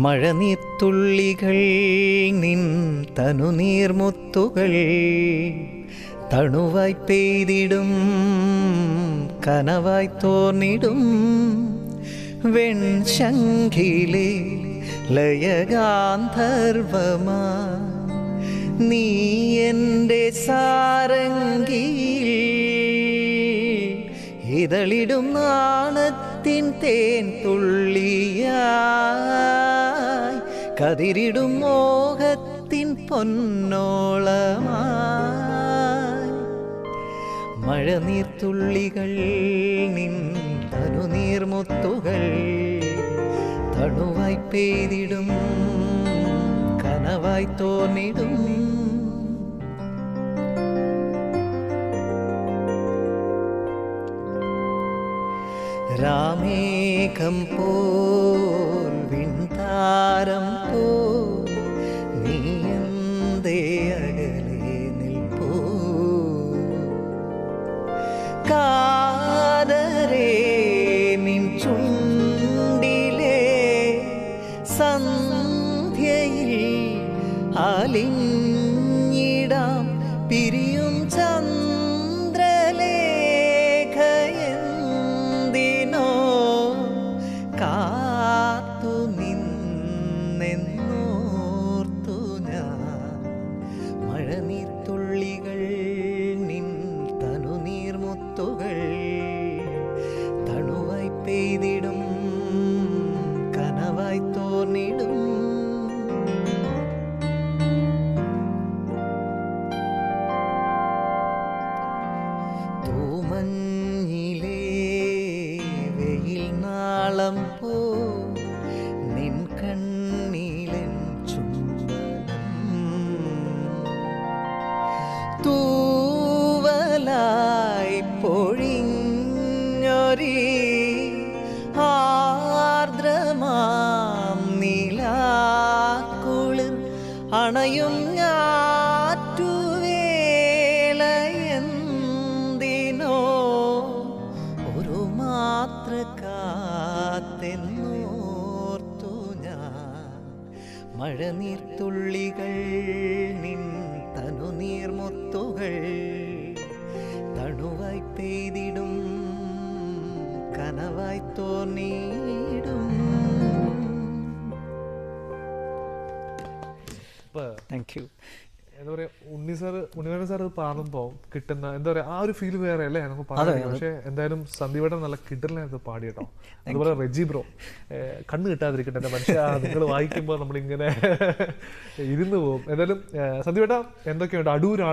മഴനീർത്തുള്ളികൾ നിൻ തനുനീർമുത്തുകൾ തണുവായി പെയ്തിടും കനവായി തോന്നിടും വെൺശങ്കിലെ ലയഗാന്ധർവമാ നീ എൻ്റെ സാരംഗിയിൽ ഇതളിടും നാണത്തിൻ തേൻ തുള്ളിയായി കതിരിടും മോഹത്തിൻ പൊന്നോളമായി മഴനീർത്തുള്ളികൾ നിൻ തനുനീർമുത്തുകൾ തണുവായി പെയ്തിടും കനവായി തോന്നിടും രാമേഘം പോൽ വിൺതാരം പോൽ നീ എന്തേ അകലെ നിൽപ്പൂ കാതരേ നിൻ ചുണ്ടിലെ സന്ധ്യയിൽ അലിഞ്ഞിടാം പിരിയും ചന്ദ്രലേഖയെന്തിനോ കാത്തു നിന്നെന്നോർത്തു ഞാൻ മഴനീർത്തുള്ളികൾ നിൻ തനുനീർമുത്തുകൾ തണുവായി പെയ്തിടും കനവായി തോന്നിടും തൂമഞ്ഞിലേ വെയിൽ നാളം പോ നിൻ കണ്ണിലെൻ ചുംബനം തൂവലായി പൊഴിഞ്ഞൊരി ആർദ്രമാം നീലാക്കുളിർ അണയും ഞാറ്റുവേളയെന്തിനോ ഒരു മാത്ര കാത്തെന്നോർത്തു ഞാൻ മഴനീർത്തുള്ളികൾ നിൻ തനുനീർമുത്തുകൾ തണുവായി പെയ്തിടും കനവായി തോന്നിയിടും. Thank you. എന്താ പറയാ ഉണ്ണിമേനോൻ സാർ പാടുമ്പോൾ കിട്ടുന്ന എന്താ പറയാ ആ ഒരു ഫീൽ വേറെ അല്ലേ നമുക്ക് പാടാൻ. പക്ഷെ എന്തായാലും സന്ദീപേട്ടൻ നല്ല കിട്ടലിനകത്ത് പാടി കേട്ടോ. അതുപോലെ റെജി ബ്രോ കണ്ണ് കിട്ടാതിരിക്കട്ടെ എൻ്റെ മനുഷ്യ, നിങ്ങൾ വായിക്കുമ്പോൾ നമ്മളിങ്ങനെ ഇരുന്ന് പോകും. എന്തായാലും സന്ദീപേട്ട എന്തൊക്കെയുണ്ട് അടൂരാണ്